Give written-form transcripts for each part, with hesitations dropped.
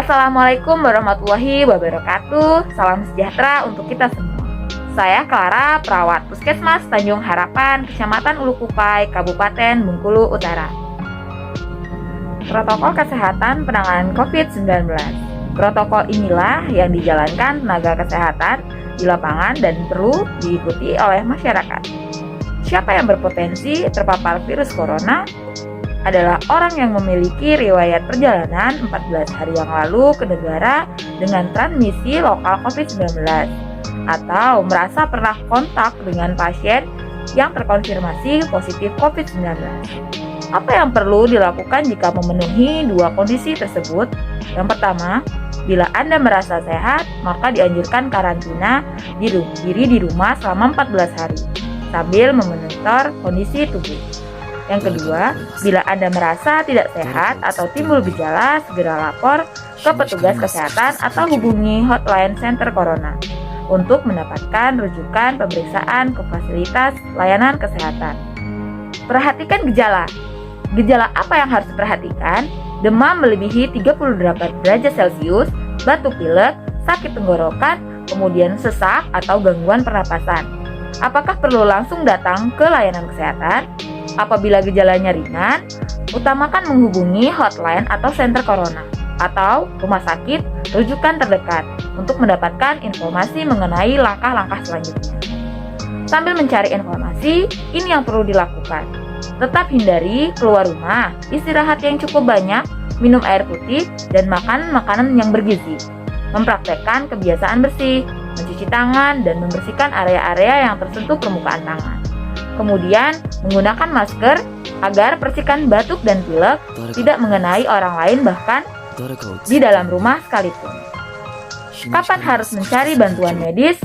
Assalamualaikum warahmatullahi wabarakatuh. Salam sejahtera untuk kita semua. Saya Clara, perawat Puskesmas Tanjung Harapan, Kecamatan Ulukupai, Kabupaten Bengkulu Utara. Protokol kesehatan penanganan COVID-19. Protokol inilah yang dijalankan tenaga kesehatan di lapangan dan perlu diikuti oleh masyarakat. Siapa yang berpotensi terpapar virus corona? Adalah orang yang memiliki riwayat perjalanan 14 hari yang lalu ke negara dengan transmisi lokal COVID-19 atau merasa pernah kontak dengan pasien yang terkonfirmasi positif COVID-19. Apa yang perlu dilakukan jika memenuhi dua kondisi tersebut? Yang pertama, bila Anda merasa sehat, maka dianjurkan karantina diri di rumah selama 14 hari sambil memonitor kondisi tubuh. Yang kedua, bila Anda merasa tidak sehat atau timbul gejala, segera lapor ke petugas kesehatan atau hubungi hotline Center Corona untuk mendapatkan rujukan pemeriksaan ke fasilitas layanan kesehatan. Perhatikan gejala. Gejala apa yang harus diperhatikan? Demam melebihi 38 derajat Celcius, batuk pilek, sakit tenggorokan, kemudian sesak atau gangguan pernapasan. Apakah perlu langsung datang ke layanan kesehatan? Apabila gejalanya ringan, utamakan menghubungi hotline atau Center Corona atau rumah sakit rujukan terdekat untuk mendapatkan informasi mengenai langkah-langkah selanjutnya. Sambil mencari informasi, ini yang perlu dilakukan. Tetap hindari keluar rumah, istirahat yang cukup banyak, minum air putih, dan makan makanan yang bergizi. Mempraktekkan kebiasaan bersih, mencuci tangan, dan membersihkan area-area yang tersentuh permukaan tangan. Kemudian, menggunakan masker agar percikan batuk dan pilek tidak mengenai orang lain bahkan di dalam rumah sekalipun. Kapan harus mencari bantuan medis?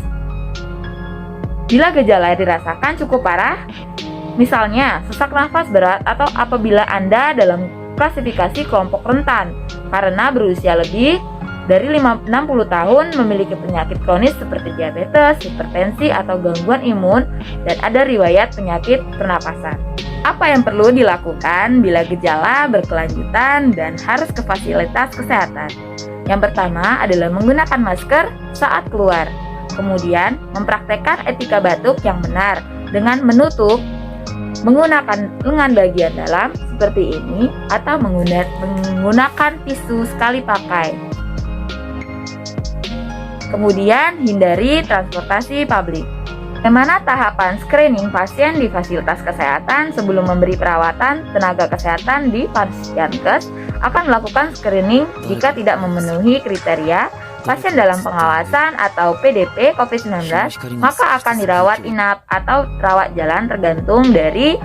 Bila gejala dirasakan cukup parah, misalnya sesak nafas berat atau apabila Anda dalam klasifikasi kelompok rentan karena berusia lebih dari 60 tahun, memiliki penyakit kronis seperti diabetes, hipertensi, atau gangguan imun, dan ada riwayat penyakit pernapasan. Apa yang perlu dilakukan bila gejala berkelanjutan dan harus ke fasilitas kesehatan? Yang pertama adalah menggunakan masker saat keluar. Kemudian, mempraktekkan etika batuk yang benar dengan menutup menggunakan lengan bagian dalam seperti ini atau menggunakan tisu sekali pakai. Kemudian, hindari transportasi publik. Bagaimana tahapan screening pasien di fasilitas kesehatan? Sebelum memberi perawatan, tenaga kesehatan di Pasienkes akan melakukan screening jika tidak memenuhi kriteria pasien dalam pengawasan atau PDP COVID-19, maka akan dirawat inap atau rawat jalan tergantung dari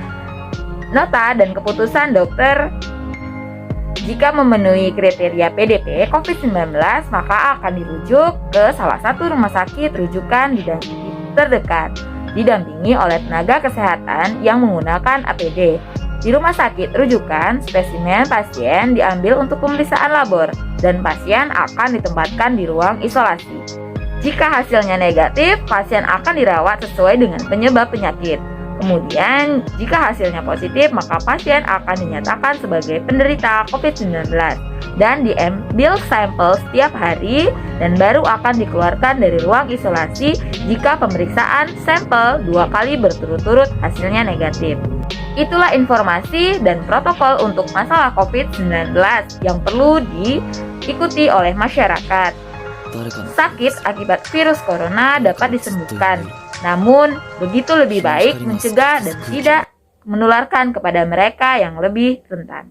nota dan keputusan dokter. Jika memenuhi kriteria PDP COVID-19, maka akan dirujuk ke salah satu rumah sakit rujukan terdekat, didampingi oleh tenaga kesehatan yang menggunakan APD. Di rumah sakit rujukan, spesimen pasien diambil untuk pemeriksaan labor, dan pasien akan ditempatkan di ruang isolasi. Jika hasilnya negatif, pasien akan dirawat sesuai dengan penyebab penyakit. Kemudian, jika hasilnya positif, maka pasien akan dinyatakan sebagai penderita COVID-19 dan diambil sampel setiap hari dan baru akan dikeluarkan dari ruang isolasi jika pemeriksaan sampel 2 kali berturut-turut hasilnya negatif. Itulah informasi dan protokol untuk masalah COVID-19 yang perlu diikuti oleh masyarakat. Sakit akibat virus corona dapat disembuhkan. Namun, begitu lebih baik mencegah dan tidak menularkan kepada mereka yang lebih rentan.